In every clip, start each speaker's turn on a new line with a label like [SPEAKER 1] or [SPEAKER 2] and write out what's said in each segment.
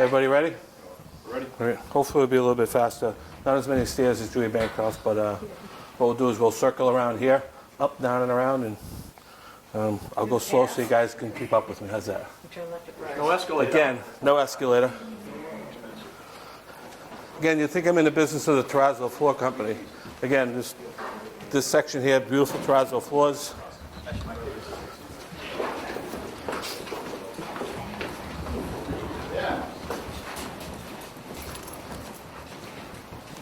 [SPEAKER 1] Everybody ready?
[SPEAKER 2] Ready?
[SPEAKER 1] All right. Hopefully it'll be a little bit faster. Not as many stairs as Julie Bancroft, but what we'll do is we'll circle around here, up, down, and around, and I'll go slow so you guys can keep up with me. How's that?
[SPEAKER 2] No escalator.
[SPEAKER 1] Again, no escalator. Again, you think I'm in the business of the terrazzo floor company. Again, this section here, beautiful terrazzo floors.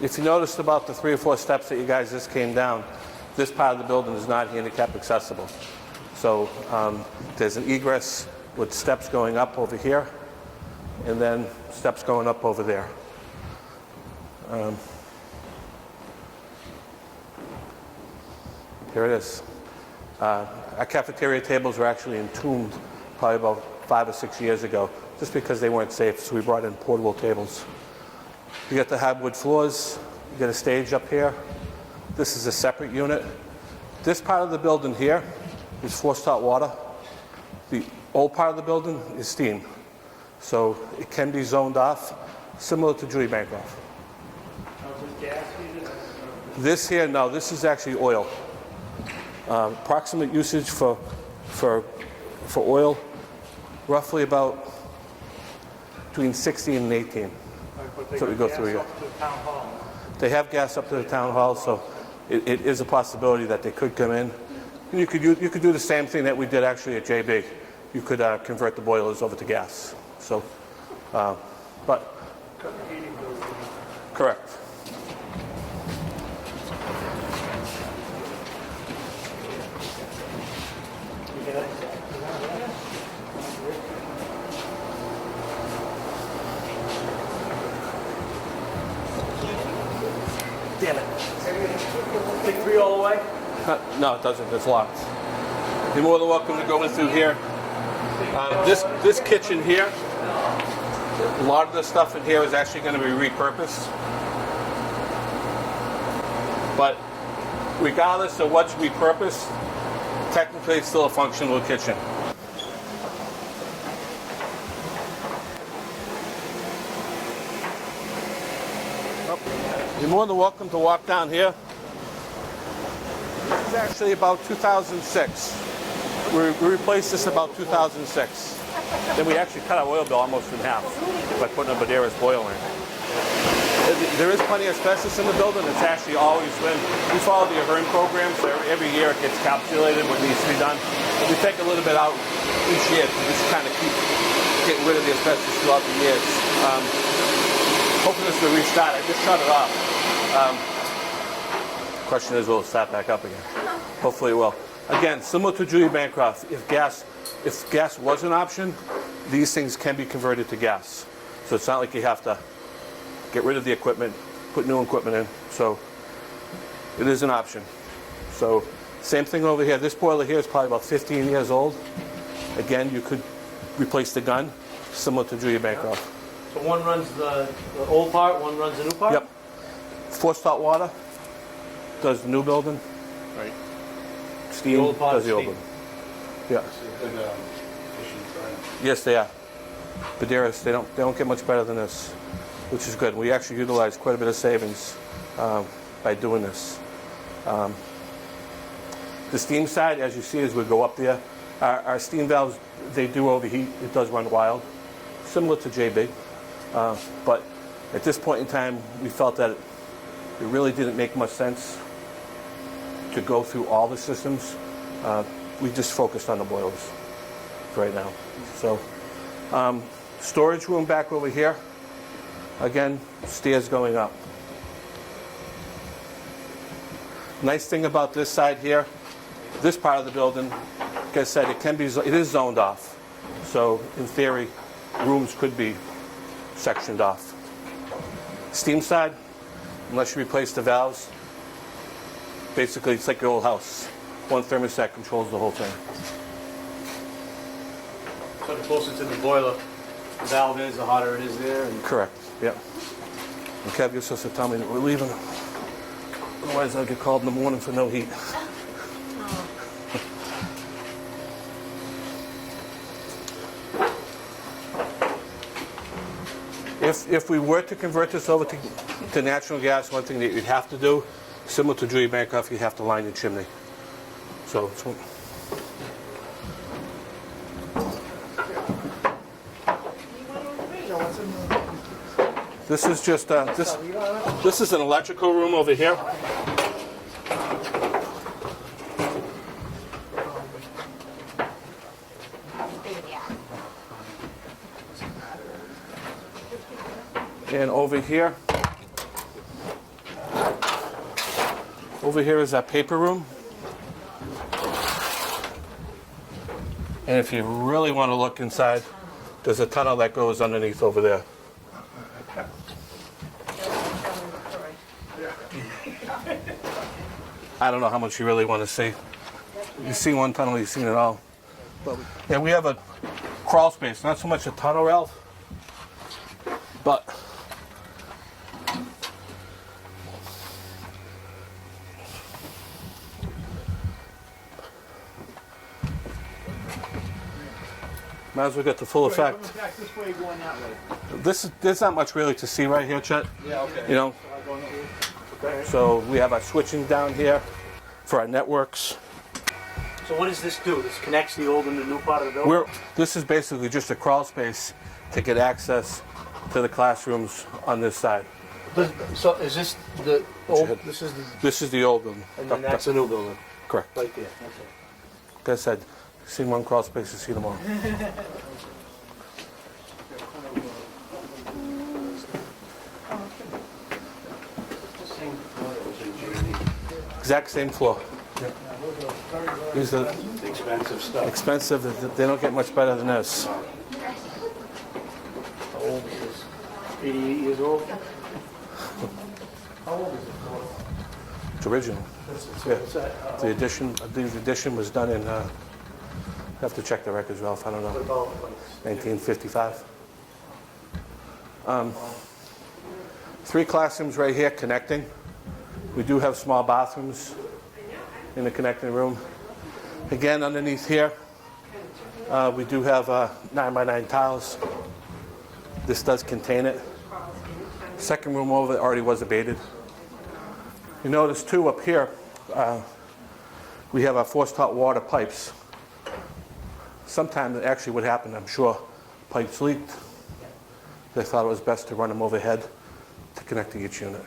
[SPEAKER 1] If you noticed about the 3 or 4 steps that you guys just came down, this part of the building is not handicap accessible. So there's an egress with steps going up over here, and then steps going up over there. Here it is. Our cafeteria tables were actually entombed probably about 5 or 6 years ago, just because they weren't safe, so we brought in portable tables. You got the hardwood floors, you got a stage up here. This is a separate unit. This part of the building here is forced hot water. The old part of the building is steam. So it can be zoned off, similar to Julie Bancroft. This here, no, this is actually oil. Approximate usage for oil, roughly about between 16 and 18. That's what we go through here. They have gas up to the town hall, so it is a possibility that they could come in. And you could do the same thing that we did actually at JB. You could convert the boilers over to gas. So, but correct. Damn it.
[SPEAKER 2] Take 3 all the way?
[SPEAKER 1] No, it doesn't. It's locked. You're more than welcome to go in through here. This kitchen here, a lot of the stuff in here is actually going to be repurposed. But regardless of what's repurposed, technically it's still a functional kitchen. You're more than welcome to walk down here. This is actually about 2006. We replaced this about 2006. Then we actually cut our oil bill almost in half by putting a Badera's boiler in. There is plenty of asbestos in the building. It's actually always been. We follow the Ahern program, so every year it gets calculated what needs to be done. We take a little bit out each year to just kind of keep getting rid of the asbestos throughout the years. Hopefully this will restart. I just shut it off. Question is, will it start back up again? Hopefully it will. Again, similar to Julie Bancroft, if gas was an option, these things can be converted to gas. So it's not like you have to get rid of the equipment, put new equipment in. So it is an option. So same thing over here. This boiler here is probably about 15 years old. Again, you could replace the gun, similar to Julie Bancroft.
[SPEAKER 2] So one runs the old part, one runs the new part?
[SPEAKER 1] Yep. Forced hot water does the new building.
[SPEAKER 2] Right.
[SPEAKER 1] Steam
[SPEAKER 2] The old part
[SPEAKER 1] does
[SPEAKER 2] is
[SPEAKER 1] the old
[SPEAKER 2] steam.
[SPEAKER 1] building. Yeah. Yes, they are. Badera's, they don't get much better than this, which is good. We actually utilize quite a bit of savings by doing this. The steam side, as you see as we go up there, our steam valves, they do overheat. It does run wild, similar to JB. But at this point in time, we felt that it really didn't make much sense to go through all the systems. We just focused on the boilers right now. So, storage room back over here. Again, stairs going up. Nice thing about this side here, this part of the building, like I said, it is zoned off. So in theory, rooms could be sectioned off. Steam side, unless you replace the valves, basically it's like your old house. One thermostat controls the whole thing.
[SPEAKER 2] So the closer to the boiler the valve is, the hotter it is there. And
[SPEAKER 1] Correct, yeah. And Kev, you're supposed to tell me that we're leaving. Otherwise I'll get called in the morning for no heat. If we were to convert this over to natural gas, one thing that you'd have to do, similar to Julie Bancroft, you have to line your chimney. So this is just this is an electrical room over here. And over here is our paper room. And if you really want to look inside, there's a tunnel that goes underneath over there. I don't know how much you really want to see. You see one tunnel, you've seen it all. Yeah, we have a crawl space, not so much a tunnel, Ralph, but might as well get the full effect.
[SPEAKER 2] This way, going that way.
[SPEAKER 1] There's not much really to see right here, Chet.
[SPEAKER 2] Yeah, okay.
[SPEAKER 1] You know, so we have our switching down here for our networks.
[SPEAKER 2] So what does this do? This connects the old and the new part of the building?
[SPEAKER 1] This is basically just a crawl space to get access to the classrooms on this side.
[SPEAKER 2] So is this the old? This is the.
[SPEAKER 1] This is the old building.
[SPEAKER 2] And then that's the new building.
[SPEAKER 1] Correct.
[SPEAKER 2] Right there. Okay.
[SPEAKER 1] Like I said, you've seen one crawl space, you see them all. Exact same floor. These are
[SPEAKER 2] Expensive stuff.
[SPEAKER 1] expensive. They don't get much better than this.
[SPEAKER 2] How old is this? 88 years old? How old is it?
[SPEAKER 1] It's original. Yeah. The addition was done in. I have to check the records, Ralph. I don't know.
[SPEAKER 2] What about like
[SPEAKER 1] 1955. 3 classrooms right here connecting. We do have small bathrooms in the connecting room. Again, underneath here, we do have 9x9 tiles. This does contain it. Second room over already was abated. You notice too up here, we have our forced hot water pipes. Sometime actually what happened, I'm sure, pipes leaked. They thought it was best to run them overhead to connect to each unit.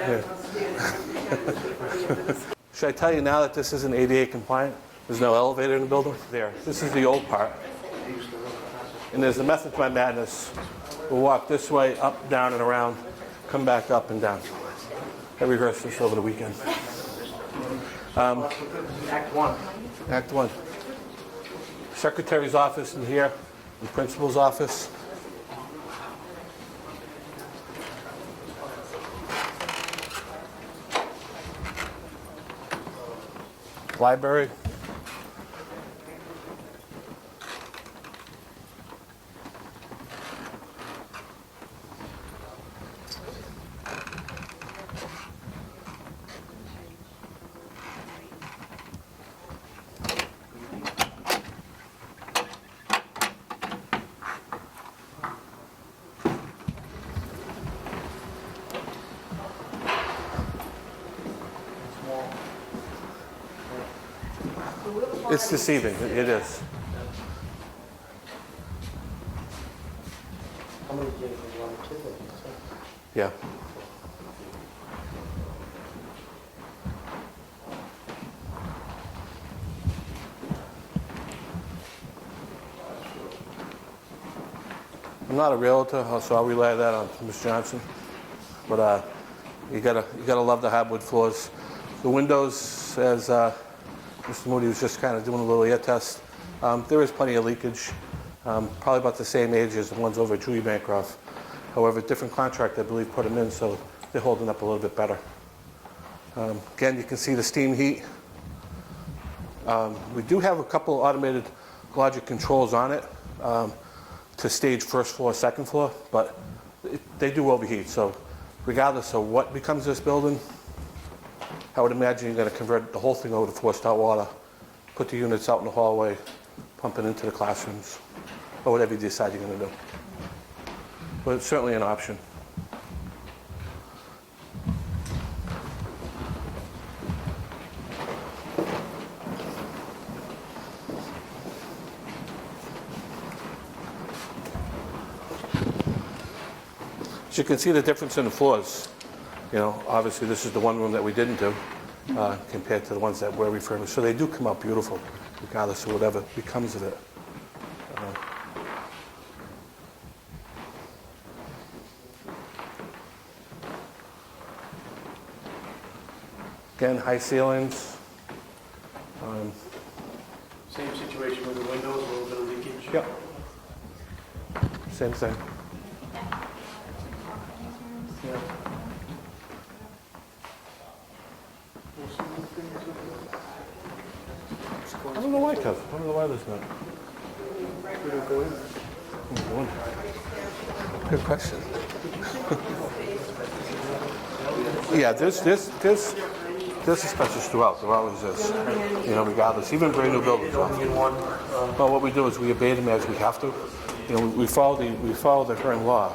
[SPEAKER 1] Yeah. Should I tell you now that this isn't ADA compliant? There's no elevator in the building? There. This is the old part. And there's a method to my madness. We'll walk this way, up, down, and around, come back up and down. I rehearsed this over the weekend.
[SPEAKER 2] Act 1?
[SPEAKER 1] Act 1. Secretary's office in here, the principal's office. Library. It's deceiving, it is.
[SPEAKER 2] How many kids are on the kid?
[SPEAKER 1] Yeah. I'm not a realtor, so I'll relay that on to Ms. Johnson. But you gotta love the hardwood floors. The windows, as Mr. Moody was just kind of doing a little air test. There is plenty of leakage, probably about the same age as the ones over at Julie Bancroft. However, different contract, I believe, put them in, so they're holding up a little bit better. Again, you can see the steam heat. We do have a couple automated logic controls on it to stage first floor, second floor, but they do overheat, so regardless of what becomes this building, I would imagine you're going to convert the whole thing over to forced hot water, put the units out in the hallway, pump it into the classrooms, or whatever you decide you're going to do. But it's certainly an option. As you can see the difference in the floors. You know, obviously this is the one room that we didn't do compared to the ones that were refurbished. So they do come out beautiful, regardless of whatever becomes of it. Again, high ceilings.
[SPEAKER 2] Same situation with the windows, a little bit of leakage.
[SPEAKER 1] Yep. Same thing.
[SPEAKER 2] Yeah.
[SPEAKER 1] I don't know why, Kev. I don't know why there's not. Good question. Yeah, there's asbestos throughout. There always is. You know, regardless. Even brand new buildings. Well, what we do is we abate them as we have to. You know, we follow the current law,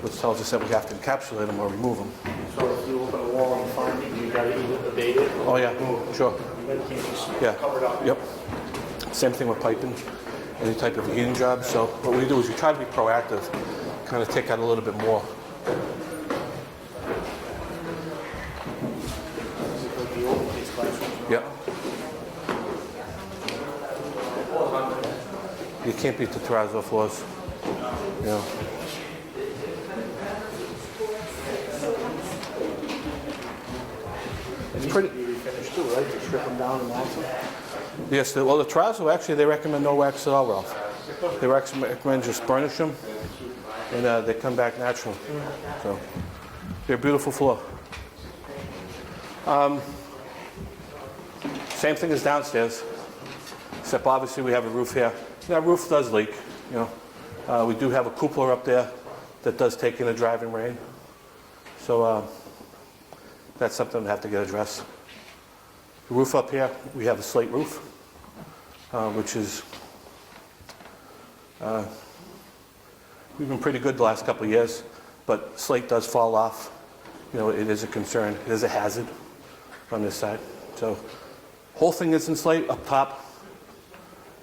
[SPEAKER 1] which tells us that we have to encapsulate them or remove them.
[SPEAKER 2] So if you open a wall and find it, you gotta either abate it or
[SPEAKER 1] Oh yeah, sure.
[SPEAKER 2] you can't just
[SPEAKER 1] Yeah.
[SPEAKER 2] cover it up.
[SPEAKER 1] Yep. Same thing with piping, any type of heating job. So what we do is we try to be proactive, kind of take out a little bit more.
[SPEAKER 2] Like the old place classrooms.
[SPEAKER 1] Yep. You can't beat the terrazzo floors. You know. It's pretty.
[SPEAKER 2] Be refinished too, right? To strip them down and wax them.
[SPEAKER 1] Yes, well, the terrazzo, actually, they recommend no wax at all, Ralph. They recommend just burnish them, and they come back natural. So, they're a beautiful floor. Same thing as downstairs, except obviously we have a roof here. That roof does leak, you know. We do have a cupola up there that does take in the driving rain. So, that's something to have to get addressed. The roof up here, we have a slate roof, which is, we've been pretty good the last couple of years, but slate does fall off. You know, it is a concern. It is a hazard on this side. So, whole thing is in slate up top.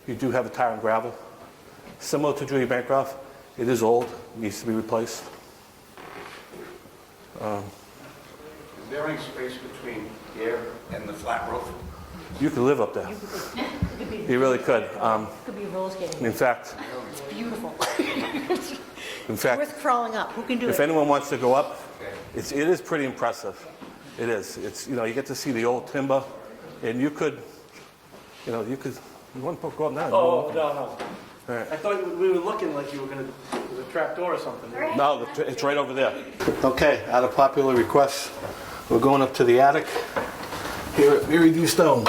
[SPEAKER 1] You do have a tire and gravel. Similar to Julia Bancroft, it is old, needs to be replaced.
[SPEAKER 3] Is there any space between here and the flat roof?
[SPEAKER 1] You could live up there. You really could.
[SPEAKER 4] Could be roller skating.
[SPEAKER 1] In fact,
[SPEAKER 4] It's beautiful.
[SPEAKER 1] in fact,
[SPEAKER 4] Worth crawling up. Who can do
[SPEAKER 1] if
[SPEAKER 4] it?
[SPEAKER 1] anyone wants to go up, it is pretty impressive. It is. It's, you know, you get to see the old timber, and you could, you know, you want to go up now?
[SPEAKER 2] Oh, no.
[SPEAKER 1] All right.
[SPEAKER 2] I thought we were looking like you were gonna, it was a trap door or something.
[SPEAKER 1] No, it's right over there. Okay, out of popular request, we're going up to the attic here at Mary D. Stone.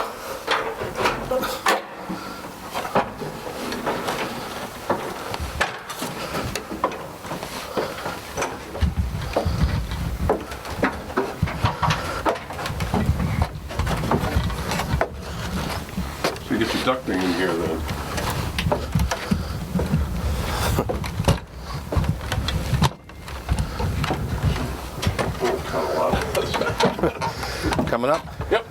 [SPEAKER 5] So you get your ducting in here then.
[SPEAKER 1] Coming up?
[SPEAKER 5] Yep.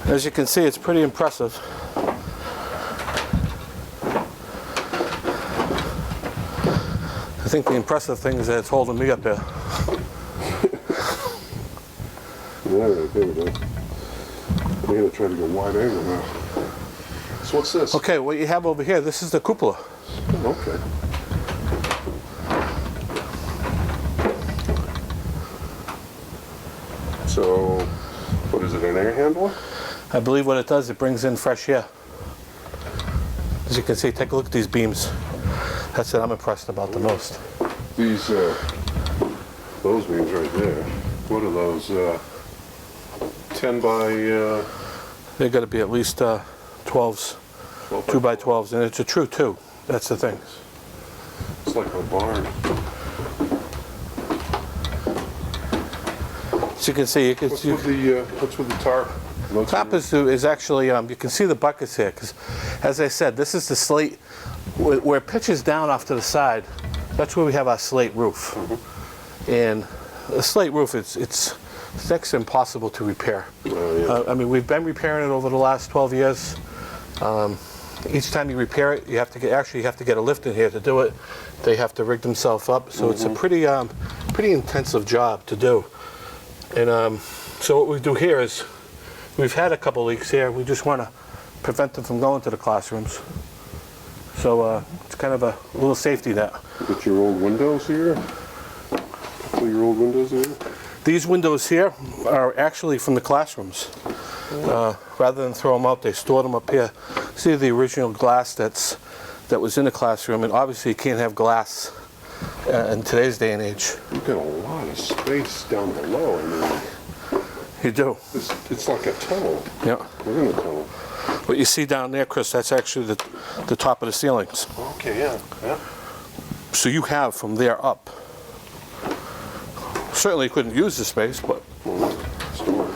[SPEAKER 1] As you can see, it's pretty impressive. I think the impressive thing is that it's holding me up there.
[SPEAKER 5] All right, there we go. I'm gonna try to go wide angle now. So what's this?
[SPEAKER 1] Okay, what you have over here, this is the cupola.
[SPEAKER 5] Okay. So, what is it, an air handler?
[SPEAKER 1] I believe what it does, it brings in fresh air. As you can see, take a look at these beams. That's what I'm impressed about the most.
[SPEAKER 5] These, those beams right there. What are those? 10 by
[SPEAKER 1] They're going to be at least 12s,
[SPEAKER 5] 12
[SPEAKER 1] 2 by 12s, and it's a true 2. That's the thing.
[SPEAKER 5] It's like a barn.
[SPEAKER 1] So you can see,
[SPEAKER 5] What's with the tarp?
[SPEAKER 1] top is actually, you can see the buckets here, because as I said, this is the slate, where it pitches down off to the side, that's where we have our slate roof. And the slate roof, it's next to impossible to repair.
[SPEAKER 5] Yeah.
[SPEAKER 1] I mean, we've been repairing it over the last 12 years. Each time you repair it, you have to get a lift in here to do it. They have to rig themselves up, so it's a pretty intensive job to do. And so what we do here is, we've had a couple leaks here. We just want to prevent them from going to the classrooms. So it's kind of a little safety net.
[SPEAKER 5] Got your old windows here? Couple of your old windows here?
[SPEAKER 1] These windows here are actually from the classrooms. Rather than throw them out, they stored them up here. See the original glass that was in the classroom, and obviously you can't have glass in today's day and age.
[SPEAKER 5] You've got a lot of space down below. I mean,
[SPEAKER 1] You do.
[SPEAKER 5] it's like a tunnel.
[SPEAKER 1] Yeah.
[SPEAKER 5] We're in a tunnel.
[SPEAKER 1] What you see down there, Chris, that's actually the top of the ceilings.
[SPEAKER 5] Okay, yeah.
[SPEAKER 1] So you have from there up. Certainly couldn't use the space, but
[SPEAKER 5] Storage.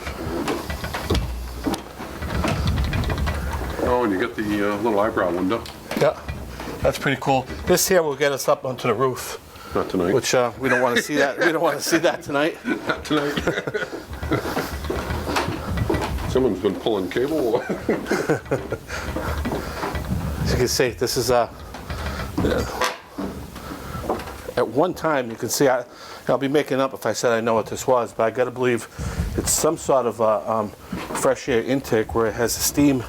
[SPEAKER 5] Oh, and you got the little eyebrow window.
[SPEAKER 1] yeah, that's pretty cool. This here will get us up onto the roof,
[SPEAKER 5] Not tonight.
[SPEAKER 1] which we don't want to see that. We don't want to see that tonight.
[SPEAKER 5] Not tonight. Someone's been pulling cable.
[SPEAKER 1] As you can see, this is at one time, you can see, I'll be making up if I said I know what this was, but I got to believe it's some sort of fresh air intake where it has a steam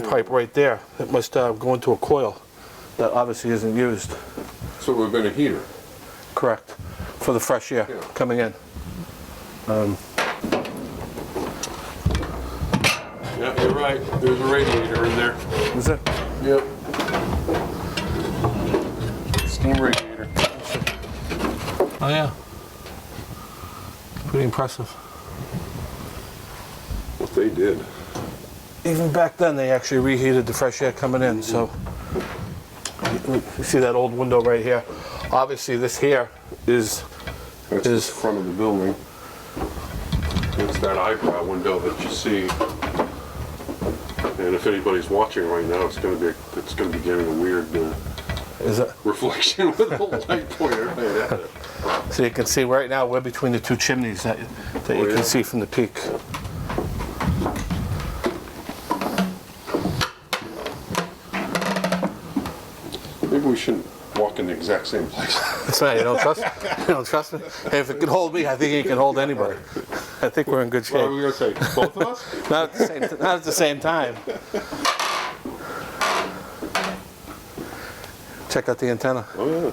[SPEAKER 1] pipe right there that must go into a coil that obviously isn't used.
[SPEAKER 5] So it would have been a heater.
[SPEAKER 1] Correct, for the fresh air
[SPEAKER 5] Yeah.
[SPEAKER 1] coming in.
[SPEAKER 5] Yeah, you're right. There's a radiator in there.
[SPEAKER 1] Is it?
[SPEAKER 5] Yep. Steam radiator.
[SPEAKER 1] Oh yeah. Pretty impressive.
[SPEAKER 5] What they did.
[SPEAKER 1] Even back then, they actually reheated the fresh air coming in. So you see that old window right here. Obviously, this here is
[SPEAKER 5] That's the front of the building. It's that eyebrow window that you see. And if anybody's watching right now, it's going to be getting a weird
[SPEAKER 1] is it?
[SPEAKER 5] reflection with the light pointer right at it.
[SPEAKER 1] So you can see right now we're between the two chimneys that you
[SPEAKER 5] yeah.
[SPEAKER 1] can see from the peak.
[SPEAKER 5] Maybe we shouldn't walk in the exact same place.
[SPEAKER 1] That's right. You don't trust? You don't trust me? Hey, if it can hold me, I think it can hold anybody. I think we're in good
[SPEAKER 5] What are we
[SPEAKER 1] shape.
[SPEAKER 5] going to say? Both of us?
[SPEAKER 1] Not at the same time. Check out the antenna.
[SPEAKER 5] Oh, yeah.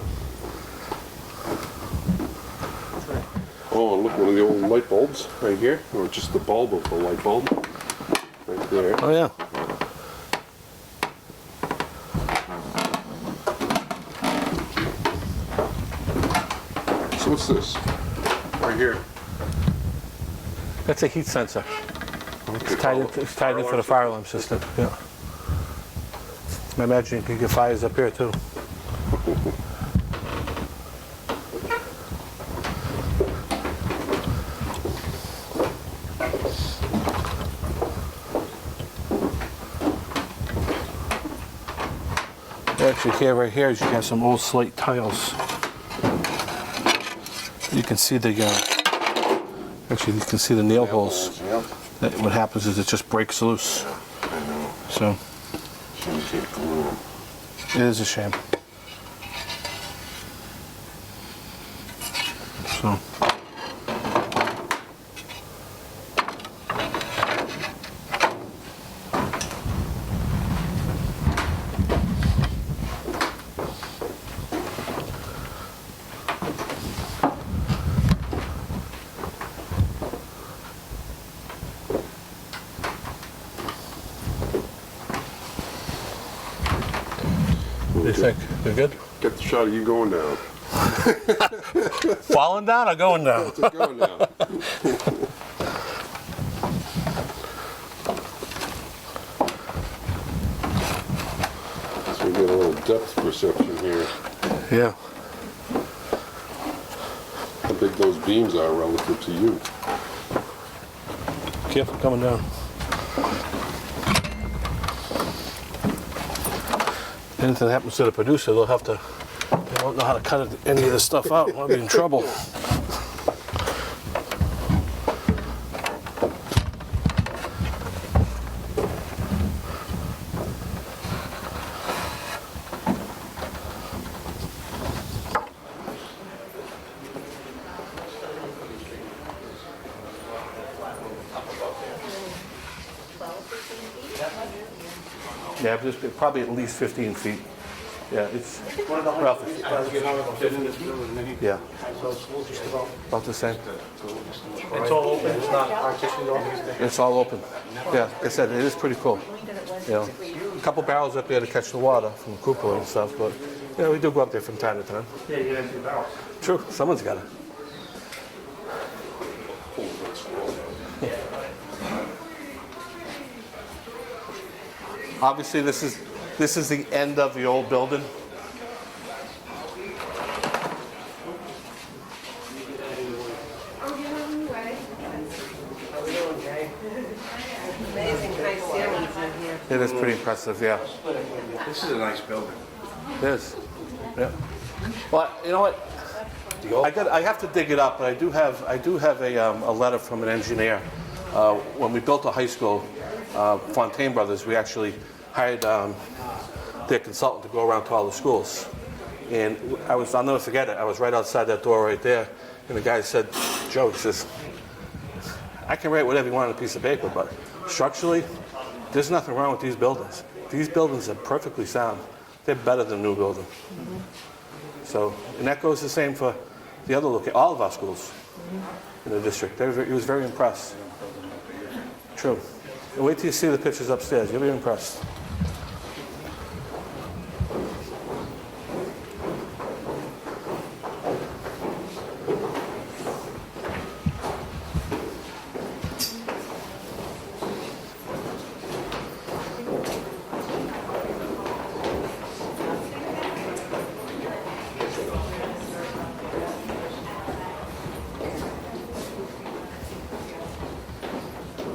[SPEAKER 5] Oh, and look, one of the old light bulbs right here, or just the bulb of the light bulb right there.
[SPEAKER 1] Oh yeah.
[SPEAKER 5] So what's this? Right here.
[SPEAKER 1] That's a heat sensor.
[SPEAKER 5] Okay,
[SPEAKER 1] It's tied in for the fire alarm system. Yeah. I imagine you can get fires up here too. Actually, here, right here, is you have some old slate tiles. You can see the actually you can see the nail holes.
[SPEAKER 5] Yep.
[SPEAKER 1] What happens is it just breaks loose.
[SPEAKER 5] I know.
[SPEAKER 1] So
[SPEAKER 5] Shouldn't keep gluing.
[SPEAKER 1] it is a shame. So what do you think? They're good?
[SPEAKER 5] Get the shot of you going down.
[SPEAKER 1] Falling down or going down?
[SPEAKER 5] It's going now. So we get a little depth perception here.
[SPEAKER 1] Yeah.
[SPEAKER 5] How big those beams are relative to you.
[SPEAKER 1] Careful coming down. Anything happens to the producer, they won't know how to cut any of this stuff out. I'll be in trouble. Yeah, but it's probably at least 15 feet. Yeah, it's roughly. Yeah, about the same.
[SPEAKER 2] It's all open, it's not partitioned off?
[SPEAKER 1] It's all open. Yeah, like I said, it is pretty cool. You know, a couple barrels up there to catch the water from the cupola and stuff, but yeah, we do go up there from time to time.
[SPEAKER 2] Yeah, you get empty barrels.
[SPEAKER 1] True, someone's got it. Obviously, this is the end of the old building.
[SPEAKER 6] Amazing high ceilings in here.
[SPEAKER 1] It is pretty impressive, yeah.
[SPEAKER 3] This is a nice building.
[SPEAKER 1] It is. Yeah. Well, you know what? I have to dig it up, but I do have a letter from an engineer. When we built a high school, Fontaine Brothers, we actually hired their consultant to go around to all the schools. And I'll never forget it. I was right outside that door right there, and the guy said, "Joe," he says, "I can write whatever you want on a piece of paper, but structurally, there's nothing wrong with these buildings. These buildings are perfectly sound. They're better than a new building." So, and that goes the same for the other all of our schools in the district. He was very impressed. True. And wait till you see the pictures upstairs. You'll be impressed.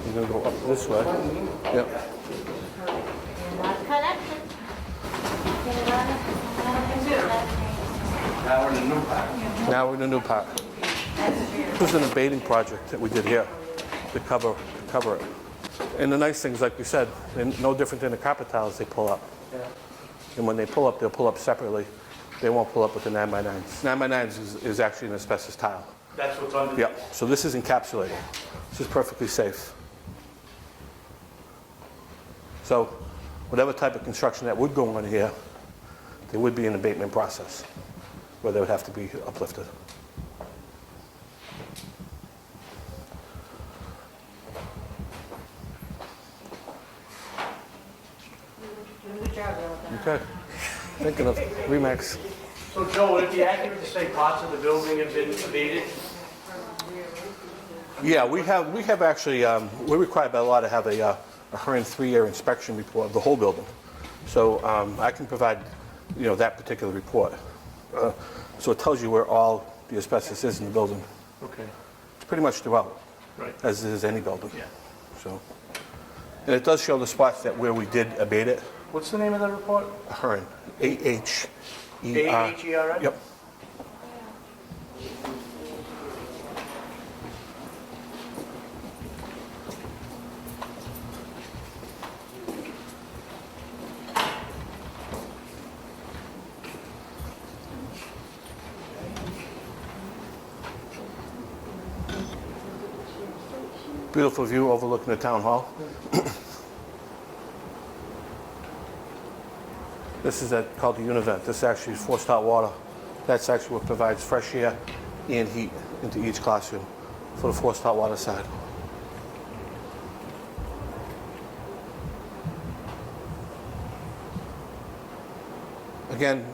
[SPEAKER 1] You're going to go up this way. Yep.
[SPEAKER 4] Not connected.
[SPEAKER 3] Now we're in the new part.
[SPEAKER 1] Now we're in the new part. This is an abating project that we did here to cover it. And the nice thing is, like we said, they're no different than the carpet tiles they pull up. And when they pull up, they'll pull up separately. They won't pull up with the 9x9s. 9x9s is actually an asbestos tile.
[SPEAKER 2] That's what's under.
[SPEAKER 1] Yeah, so this is encapsulated. This is perfectly safe. So whatever type of construction that would go on here, there would be an abatement process where they would have to be uplifted.
[SPEAKER 4] Good job, Bill.
[SPEAKER 1] Okay. Thinking of Remax.
[SPEAKER 2] So Joe, would it be accurate to say parts of the building have been abated?
[SPEAKER 1] Yeah, we have actually, we're required by law to have a HERN 3-year inspection report of the whole building. So I can provide, that particular report. So it tells you where all the asbestos is in the building.
[SPEAKER 2] Okay.
[SPEAKER 1] It's pretty much throughout,
[SPEAKER 2] Right.
[SPEAKER 1] as is any building.
[SPEAKER 2] Yeah.
[SPEAKER 1] So, and it does show the spots where we did abate it.
[SPEAKER 2] What's the name of the report?
[SPEAKER 1] HERN, AHER.
[SPEAKER 2] AHERN?
[SPEAKER 1] Yep. Beautiful view overlooking the town hall. This is called the Univent. This actually is forced hot water. That's actually what provides fresh air and heat into each classroom for the forced hot water side. Again,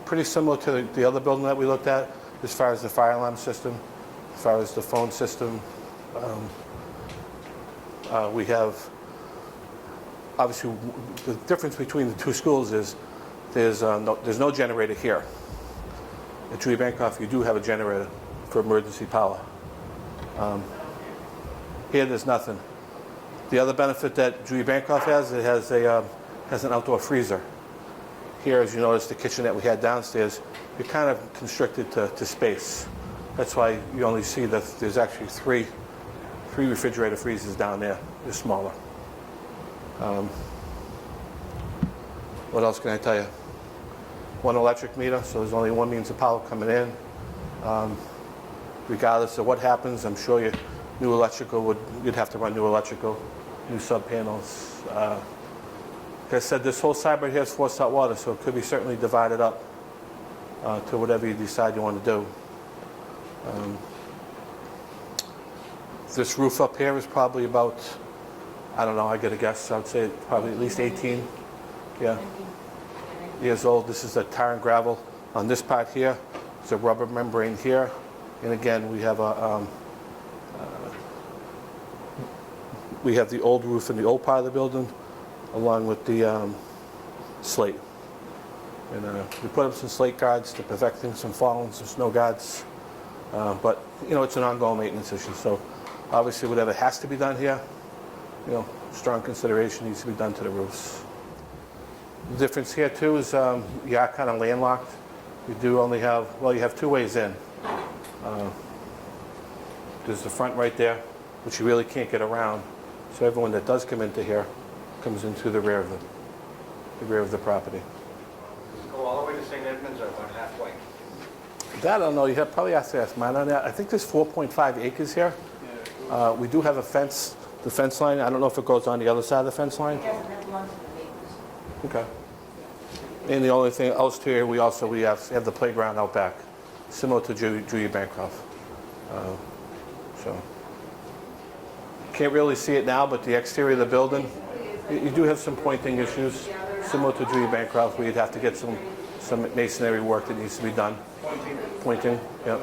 [SPEAKER 1] pretty similar to the other building that we looked at, as far as the fire alarm system, as far as the phone system. We have, obviously, the difference between the two schools is there's no generator here. At Julie Bancroft, you do have a generator for emergency power. Here, there's nothing. The other benefit that Julie Bancroft has, it has an outdoor freezer. Here, as you notice, the kitchen that we had downstairs, you're kind of constricted to space. That's why you only see that there's actually three refrigerator freezers down there. They're smaller. What else can I tell you? One electric meter, so there's only one means of power coming in. Regardless of what happens, I'm sure new electrical you'd have to run new electrical, new sub panels. Like I said, this whole side right here is forced hot water, so it could be certainly divided up to whatever you decide you want to do. This roof up here is probably about, I don't know, I get a guess, I would say probably at least 18 years old. This is a tar and gravel on this part here. It's a rubber membrane here. And again, we have the old roof in the old part of the building, along with the slate. And we put up some slate guards to prevent things from falling, some snow guards. But, it's an ongoing maintenance issue. So obviously whatever has to be done here, strong consideration needs to be done to the roofs. The difference here too is you are kind of landlocked. You do only have, you have two ways in. There's the front right there, which you really can't get around. So everyone that does come into here comes into the rear of the property.
[SPEAKER 3] Does it go all the way to St. Edmunds or about halfway?
[SPEAKER 1] That I don't know. You probably have to ask mine on that. I think there's 4.5 acres here. We do have a fence, the fence line. I don't know if it goes on the other side of the fence line.
[SPEAKER 4] That belongs to the neighbors.
[SPEAKER 1] Okay. And the only thing else here, we have the playground out back, similar to Julia Bancroft. So can't really see it now, but the exterior of the building, you do have some pointing issues, similar to Julia Bancroft, where you'd have to get some masonry work that needs to be done. Pointing, yeah.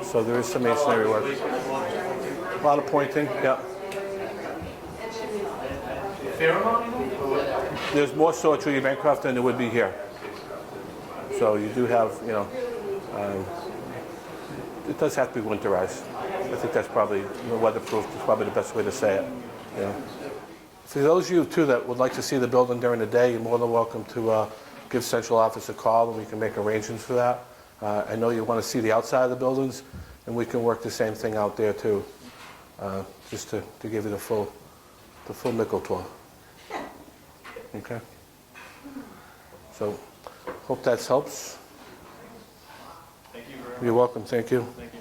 [SPEAKER 1] So there is some masonry work. A lot of pointing, yeah. There's more so at Julia Bancroft than there would be here. So you do have, it does have to be winterized. I think that's probably, weatherproof is probably the best way to say it. For those of you, too, that would like to see the building during the day, you're more than welcome to give central office a call, and we can make arrangements for that. I know you want to see the outside of the buildings, and we can work the same thing out there, too, just to give you the full nickel tour. Okay? So, hope that helps.
[SPEAKER 2] Thank you very much.
[SPEAKER 1] You're welcome. Thank you.
[SPEAKER 2] Thank you.